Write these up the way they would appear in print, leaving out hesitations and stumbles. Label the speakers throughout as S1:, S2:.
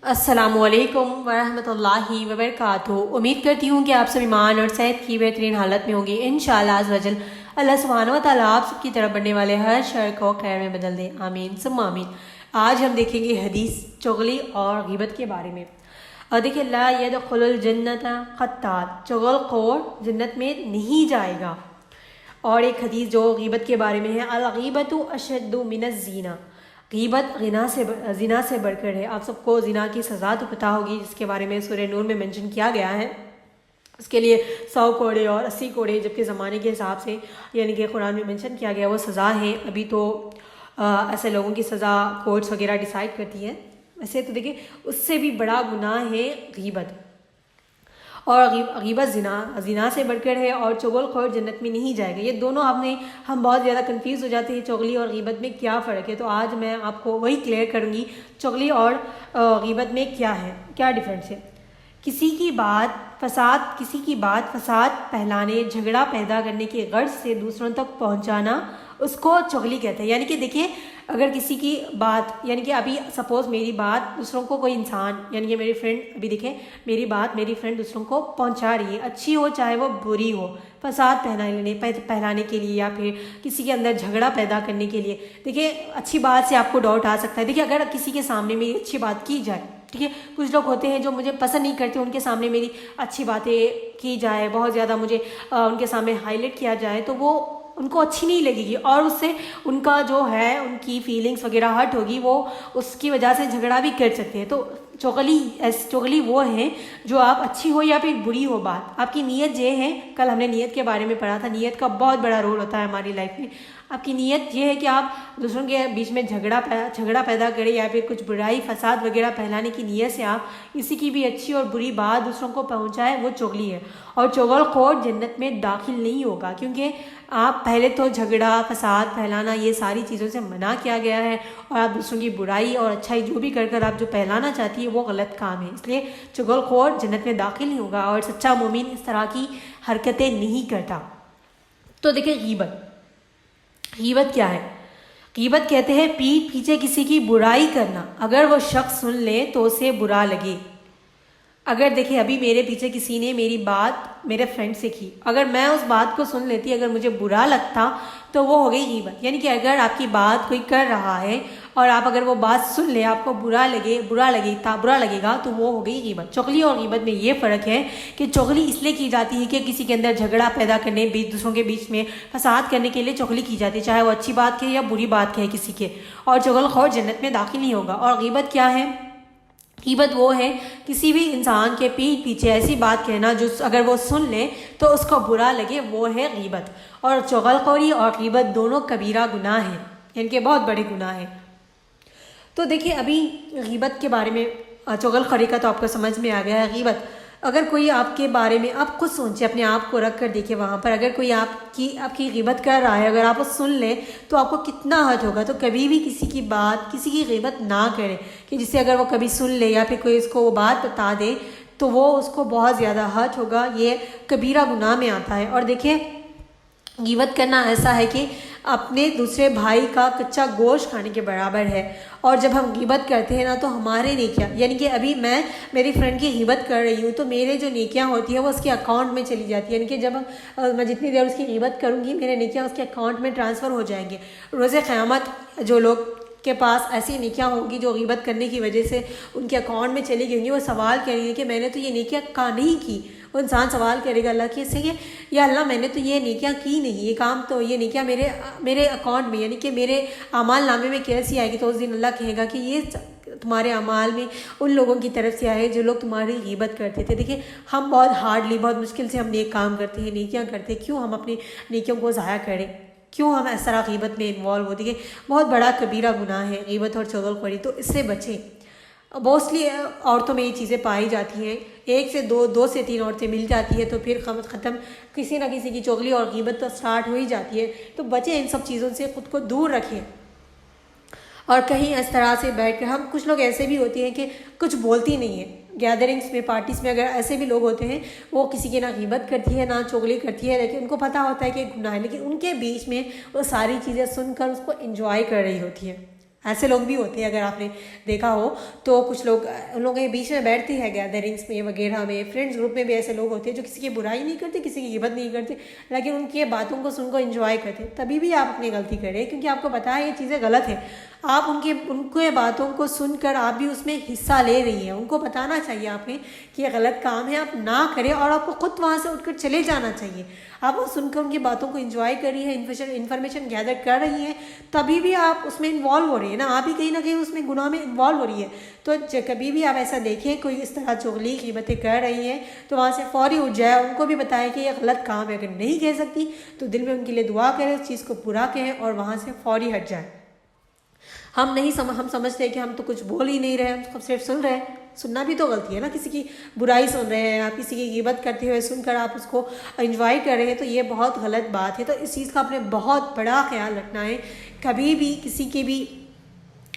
S1: السلام علیکم ورحمۃ اللہ وبرکاتہ۔ امید کرتی ہوں کہ آپ سب ایمان اور صحت کی بہترین حالت میں ہوں گے۔ انشاءاللہ عز و جل اللہ سبحانہ و تعالیٰ آپ سب کی طرف بڑھنے والے ہر شر کو خیر میں بدل دے، آمین ثم آمین۔ آج ہم دیکھیں گے حدیث چغلی اور غیبت کے بارے میں۔ اور دیکھیں، لا يدخل الجنت قطات، چغل خور جنت میں نہیں جائے گا۔ اور ایک حدیث جو غیبت کے بارے میں ہے، الغیبۃ اشد من الزنا، غیبت زنا سے بڑھ کر ہے۔ آپ سب کو زنا کی سزا تو پتہ ہوگی، جس کے بارے میں سورہ نور میں منشن کیا گیا ہے۔ اس کے لیے 100 کوڑے اور 80 کوڑے، جبکہ زمانے کے حساب سے یعنی کہ قرآن میں منشن کیا گیا وہ سزا ہے۔ ابھی تو ایسے لوگوں کی سزا کورٹس وغیرہ ڈیسائیڈ کرتی ہے۔ ویسے تو دیکھیں اس سے بھی بڑا گناہ ہے غیبت، اور غیبت زنا سے بڑھ کر ہے، اور چغل خور جنت میں نہیں جائے گا۔ یہ دونوں ہم بہت زیادہ کنفیوز ہو جاتے ہیں، چغلی اور غیبت میں کیا فرق ہے۔ تو آج میں آپ کو وہی کلیئر کروں گی، چغلی اور غیبت میں کیا ڈفرینس ہے۔ کسی کی بات فساد پھیلانے، جھگڑا پیدا کرنے کی غرض سے دوسروں تک پہنچانا، اس کو چغلی کہتے ہیں۔ یعنی کہ دیکھیں، اگر کسی کی بات، یعنی کہ ابھی سپوز میری بات دوسروں کو، کوئی انسان یعنی کہ میری فرینڈ، ابھی دیکھیں میری بات میری فرینڈ دوسروں کو پہنچا رہی ہے، اچھی ہو چاہے وہ بری ہو، فساد پھیلانے کے لیے یا پھر کسی کے اندر جھگڑا پیدا کرنے کے لیے۔ دیکھیں اچھی بات سے آپ کو ڈاؤٹ آ سکتا ہے۔ دیکھیں اگر کسی کے سامنے میری اچھی بات کی جائے، ٹھیک ہے، کچھ لوگ ہوتے ہیں جو مجھے پسند نہیں کرتے، ان کے سامنے میری اچھی باتیں کی جائے، بہت زیادہ مجھے ان کے سامنے ہائی لائٹ کیا جائے، تو وہ ان کو اچھی نہیں لگے گی، اور اس سے ان کا جو ہے ان کی فیلنگس وغیرہ ہرٹ ہوگی، وہ اس کی وجہ سے جھگڑا بھی کر سکتے ہیں۔ تو چغلی وہ ہیں جو آپ اچھی ہو یا پھر بری ہو بات، آپ کی نیت یہ ہے۔ کل ہم نے نیت کے بارے میں پڑھا تھا، نیت کا بہت بڑا رول ہوتا ہے ہماری لائف میں۔ آپ کی نیت یہ ہے کہ آپ دوسروں کے بیچ میں جھگڑا پیدا کریں یا پھر کچھ برائی فساد وغیرہ پھیلانے کی نیت سے آپ کسی کی بھی اچھی اور بری بات دوسروں کو پہنچائے، وہ چغلی ہے۔ اور چغل خور جنت میں داخل نہیں ہوگا، کیونکہ آپ پہلے تو جھگڑا فساد پھیلانا یہ ساری چیزوں سے منع کیا گیا ہے، اور آپ دوسروں کی برائی اور اچھائی جو بھی کر آپ جو پھیلانا چاہتی ہے وہ غلط کام ہے۔ اس لیے چغل خور جنت میں داخل نہیں ہوگا، اور سچا مومن اس طرح کی حرکتیں نہیں کرتا۔ تو دیکھیں غیبت کیا ہے؟ غیبت کہتے ہیں پیٹھ پیچھے کسی کی برائی کرنا، اگر وہ شخص سن لے تو اسے برا لگے۔ اگر دیکھیں ابھی میرے پیچھے کسی نے میری بات میرے فرینڈ سے کی، اگر میں اس بات کو سن لیتی، اگر مجھے برا لگتا تو وہ ہو گئی غیبت۔ یعنی کہ اگر آپ کی بات کوئی کر رہا ہے اور آپ اگر وہ بات سن لے، آپ کو برا لگے گا، تو وہ ہو گئی غیبت۔ چغلی اور غیبت میں یہ فرق ہے کہ چغلی اس لیے کی جاتی ہے کہ کسی کے اندر جھگڑا پیدا کرنے، دوسروں کے بیچ میں فساد کرنے کے لیے چغلی کی جاتی ہے، چاہے وہ اچھی بات کہے یا بری بات کہے کسی کے۔ اور چغل خور جنت میں داخل نہیں ہوگا۔ اور غیبت کیا ہے؟ غیبت وہ ہے کسی بھی انسان کے پیٹھ پیچھے ایسی بات کہنا جو اگر وہ سن لے تو اس کو برا لگے، وہ ہے غیبت۔ اور چغل خوری اور غیبت دونوں کبیرہ گناہ ہیں، یعنی کہ بہت بڑے گناہ ہیں۔ تو دیکھیں ابھی غیبت کے بارے میں، چغل خوری کا تو آپ کو سمجھ میں آ گیا ہے۔ غیبت، اگر کوئی آپ کے بارے میں، آپ خود سوچیں، اپنے آپ کو رکھ کر دیکھیں وہاں پر، اگر کوئی آپ کی غیبت کر رہا ہے، اگر آپ اس سن لیں تو آپ کو کتنا ہرٹ ہوگا۔ تو کبھی بھی کسی کی بات، کسی کی غیبت نہ کریں، کہ جس سے اگر وہ کبھی سن لے یا پھر کوئی اس کو وہ بات بتا دے تو وہ اس کو بہت زیادہ ہرٹ ہوگا، یہ کبیرہ گناہ میں آتا ہے۔ اور دیکھیں غیبت کرنا ایسا ہے کہ اپنے دوسرے بھائی کا کچا گوشت کھانے کے برابر ہے۔ اور جب ہم غیبت کرتے ہیں نا تو ہمارے نیکیاں، یعنی کہ ابھی میں میری فرینڈ کی غیبت کر رہی ہوں تو میرے جو نیکیاں ہوتی ہیں وہ اس کے اکاؤنٹ میں چلی جاتی ہے، یعنی کہ جب میں جتنی دیر اس کی غیبت کروں گی میرے نیکیاں اس کے اکاؤنٹ میں ٹرانسفر ہو جائیں گے۔ روز قیامت جو لوگ کے پاس ایسی نیکیاں ہوں گی جو غیبت کرنے کی وجہ سے ان کے اکاؤنٹ میں چلی گئی ہوں گی، وہ سوال کریں گے کہ میں نے تو یہ نیکیاں نہیں کی۔ وہ انسان سوال کرے گا اللہ کے سے کہ یا اللہ میں نے تو یہ نیکیاں کی نہیں، یہ کام تو یہ نیکیاں میرے اکاؤنٹ میں، یعنی کہ میرے اعمال نامے میں کیسی آئے گی؟ تو اس دن اللہ کہے گا کہ یہ تمہارے اعمال میں ان لوگوں کی طرف سے آئے جو لوگ تمہاری غیبت کرتے تھے۔ دیکھیں ہم بہت ہارڈلی، بہت مشکل سے ہم نیک کام کرتے ہیں، نیکیاں کرتے ہیں، کیوں ہم اپنی نیکیوں کو ضائع کریں؟ کیوں ہم اس طرح غیبت میں انوالو ہوتے ہیں؟ بہت بڑا کبیرہ گناہ ہے غیبت اور چغل خوری، تو اس سے بچیں۔ موسٹلی عورتوں میں یہ چیزیں پائی جاتی ہیں، 1 سے 2 سے 3 عورتیں مل جاتی ہے تو پھر ختم، کسی نہ کسی کی چغلی اور غیبت تو سٹارٹ ہو ہی جاتی ہے۔ تو بچیں ان سب چیزوں سے، خود کو دور رکھیں۔ اور کہیں اس طرح سے بیٹھ کر، ہم کچھ لوگ ایسے بھی ہوتے ہیں کہ کچھ بولتی نہیں ہیں، گیدرنگس میں، پارٹیز میں، اگر ایسے بھی لوگ ہوتے ہیں وہ کسی کی نہ غیبت کرتی ہے نہ چغلی کرتی ہے، لیکن ان کو پتہ ہوتا ہے کہ گناہ ہے، لیکن ان کے بیچ میں وہ ساری چیزیں سن کر اس کو انجوائے کر رہی ہوتی ہیں۔ ऐसे लोग भी होते हैं, अगर आपने देखा हो तो कुछ लोग उन लोगों के बीच में बैठते हैं गैदरिंग्स में वगैरह में, फ्रेंड्स ग्रुप में भी ऐसे लोग होते हैं जो किसी की बुराई नहीं करते, किसी की गिबत नहीं करते, लेकिन उनकी बातों को सुनकर एंजॉय करते। तभी भी आप अपनी गलती करें, क्योंकि आपको पता है ये चीज़ें गलत है। आप उनके बातों को सुनकर आप भी उसमें हिस्सा ले रही हैं। उनको बताना चाहिए आपने कि ये गलत काम है, आप ना करें, और आपको खुद वहाँ से उठकर चले जाना चाहिए। आप वो सुनकर उनकी बातों को एंजॉय कर रही है, इन्फॉर्मेशन गैदर कर रही हैं, तभी भी आप उसमें इन्वॉल्व हो रही है ना, आप ही कहीं ना कहीं उसमें गुनाह में इन्वॉल्व हो रही है। तो कभी भी आप ऐसा देखें कोई इस तरह चुगली ग़ीबतें कर रही हैं तो वहाँ से फौरी उठ जाए, उनको भी बताएं कि ये गलत काम है। अगर नहीं कह सकती तो दिल में उनके लिए दुआ करें, उस चीज़ को पूरा कहें और वहाँ से फौरी हट जाए। हम समझते हैं कि हम तो कुछ बोल ही नहीं रहे, हम सिर्फ सुन रहे हैं। सुनना भी तो गलती है ना, किसी की बुराई सुन रहे हैं आप, किसी की गिबत करते हुए सुनकर आप उसको एंजॉय कर रहे हैं, तो ये बहुत गलत बात है। तो इस चीज़ का अपने बहुत बड़ा ख्याल रखना है। कभी भी किसी की भी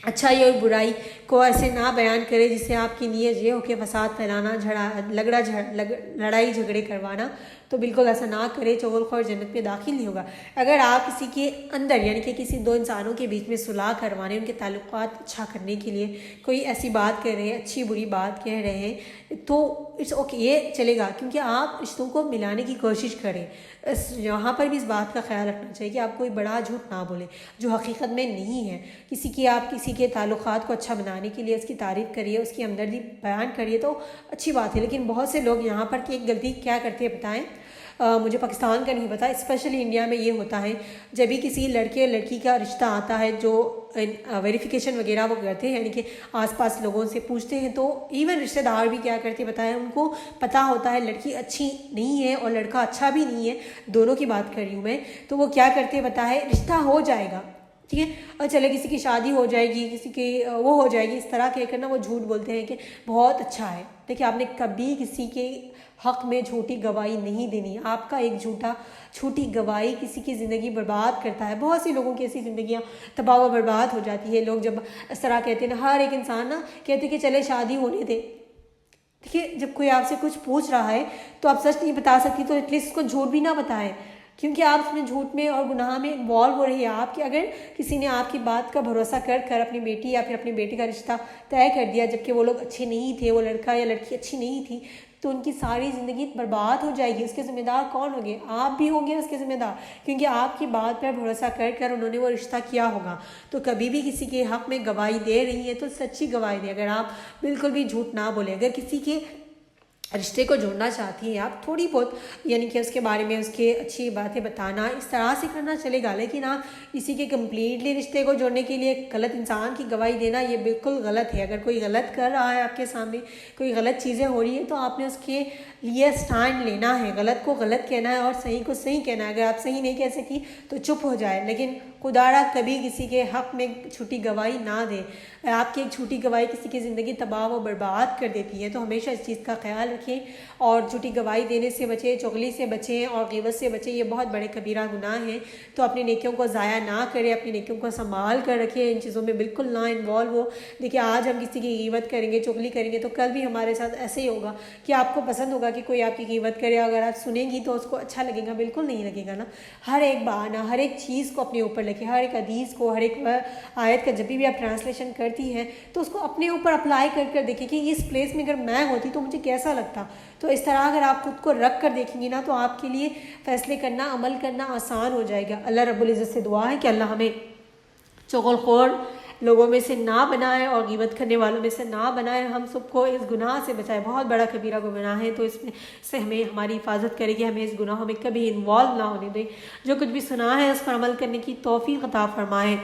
S1: अच्छाई और बुराई को ऐसे ना बयान करें जिससे आपकी नीयत ये हो कि फसाद फैलाना, लड़ाई झगड़े करवाना, तो बिल्कुल ऐसा ना करें। चुगलखोर जन्नत में दाखिल नहीं होगा। अगर आप किसी के अंदर यानी कि किसी दो इंसानों के बीच में सुलह करवाने, उनके ताल्लुकात अच्छा करने के लिए कोई ऐसी बात कह रहे हैं, अच्छी बुरी बात कह रहे हैं, तो इट्स ओके, ये चलेगा, क्योंकि आप रिश्तों को मिलाने की कोशिश करें। यहाँ पर भी इस बात का ख्याल रखना चाहिए कि आप कोई बड़ा झूठ ना बोलें जो हकीकत में नहीं है। आप किसी के ताल्लुकात को अच्छा बनाने के लिए उसकी तारीफ़ करिए, उसकी हमदर्दी बयान करिए, तो अच्छी बात है। लेकिन बहुत से लोग यहाँ पर की एक गलती क्या करते हैं बताएं, मुझे पाकिस्तान का नहीं पता, स्पेशली इंडिया में ये होता है, जब भी किसी लड़के लड़की का रिश्ता आता है, जो वेरिफिकेशन वगैरह वो करते हैं, यानी कि आसपास लोगों से पूछते हैं, तो इवन रिश्तेदार भी क्या करते हैं बताएं, उनको पता होता है लड़की अच्छी नहीं है और लड़का अच्छा भी नहीं है, दोनों की बात कर रही हूँ मैं, तो वो क्या करते हैं बताएं, रिश्ता हो जाएगा, ठीक है, और चले किसी की शादी हो जाएगी, किसी की वो हो जाएगी, इस तरह कहकर ना वो झूठ बोलते हैं कि बहुत अच्छा है। देखिए, आपने कभी किसी के हक़ में झूठी गवाही नहीं देनी। आपका एक झूठी गवाही किसी की ज़िंदगी बर्बाद करता है। बहुत सी लोगों की ऐसी ज़िंदगियाँ तबाह व बर्बाद हो जाती है। लोग जब इस तरह कहते हैं ना, हर एक इंसान ना कहते कि चले शादी होने दे। देखिए, जब कोई आपसे कुछ पूछ रहा है तो आप सच नहीं बता सकती, तो एटलीस्ट उसको झूठ भी ना बताएं, क्योंकि आप उसमें झूठ में और गुनाह में इन्वॉल्व हो रही है। आपकी अगर किसी ने आपकी बात का भरोसा कर अपनी बेटी या फिर अपनी बेटे का रिश्ता तय कर दिया, जबकि वो लोग अच्छे नहीं थे, वो लड़का या लड़की अच्छी नहीं थी, तो उनकी सारी ज़िंदगी बर्बाद हो जाएगी। उसके ज़िम्मेदार कौन होंगे? आप भी होंगे उसके ज़िम्मेदार, क्योंकि आपकी बात पर भरोसा कर उन्होंने वो रिश्ता किया होगा। तो कभी भी किसी के हक़ में गवाही दे रही है तो सच्ची गवाही दें। अगर आप बिल्कुल भी झूठ ना बोलें, अगर किसी के रिश्ते को जोड़ना चाहती हैं आप, थोड़ी बहुत यानी कि उसके बारे में उसके अच्छी बातें बताना, इस तरह से करना चलेगा, लेकिन आप किसी के कम्प्लीटली रिश्ते को जोड़ने के लिए गलत इंसान की गवाही देना, ये बिल्कुल गलत है। अगर कोई गलत कर रहा है आपके सामने, कोई गलत चीज़ें हो रही हैं, तो आपने उसके लिए स्टैंड लेना है, गलत को गलत कहना है और सही को सही कहना है। अगर आप सही नहीं कह सकी तो चुप हो जाए, लेकिन खुदारा कभी किसी के हक़ में झूठी गवाही ना दे। आपकी एक झूठी गवाही किसी की ज़िंदगी तबाह व बर्बाद कर देती है। तो हमेशा इस चीज़ का ख्याल रखें और झूठी गवाही देने से बचें, चुगली से बचें और ग़ीबत से बचें। ये बहुत बड़े कबीरा गुनाह हैं। तो अपनी नेकियों को ज़ाया ना करें, अपनी नेकियों को संभाल कर रखें, इन चीज़ों में बिल्कुल ना इन्वॉल्व हो। देखिए, आज हम किसी की ग़ीबत करेंगे, चुगली करेंगे, तो कल भी हमारे साथ ऐसे ही होगा कि आपको पसंद होगा कि कोई आपकी ग़ीबत करे। अगर आप सुनेंगी तो उसको अच्छा लगेगा? बिल्कुल नहीं लगेगा ना। हर एक बहाना, हर एक चीज़ को अपने ऊपर लेके, हर एक हदीस को, हर एक आयत का जब भी आप ट्रांसलेशन करती हैं तो उसको अपने ऊपर अप्लाई कर देखें कि इस प्लेस में अगर मैं होती तो मुझे कैसा लगता। तो इस तरह अगर आप खुद को रख कर देखेंगी ना, तो आपके लिए फ़ैसले करना, अमल करना आसान हो जाएगा। अल्लाह रब्बुल इज़्ज़त से दुआ है कि अल्लाह हमें चुगलखोर लोगों में से ना बनाए और ग़ीबत करने वालों में से ना बनाए, हम सबको इस गुनाह से बचाए। बहुत बड़ा कबीरा गुनाह है, तो इसमें से हमें हमारी हिफाजत करेगी, हमें इस गुनाहों में कभी इन्वॉल्व ना होने दें। जो कुछ भी सुना है उस पर अमल करने की तौफीक अता फरमाए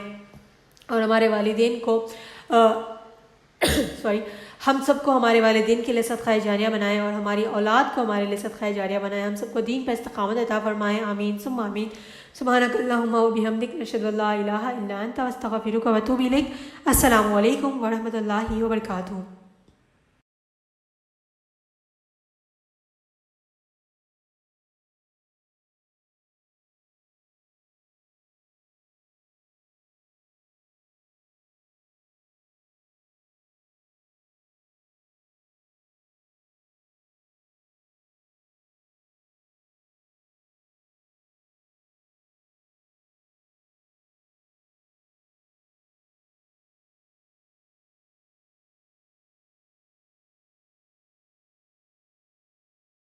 S1: और हमारे वालिदैन को हम सबको हमारे वालिदैन के लिए सदक़ा जारिया बनाए और हमारी औलाद को हमारे लिए सदक़ा जारिया बनाए। हम सबको दीन पर इस्तिक़ामत अता फरमाए। आमीन सुम्मा आमीन। सुब्हानकल्लाहुम्मा व बिहम्दिक, नशहदु अल्ला इलाहा इल्ला अंता, अस्तग़फिरुका व अतूबु इलैक। अस्सलामु अलैकुम व रहमतुल्लाहि व बरकातुहू।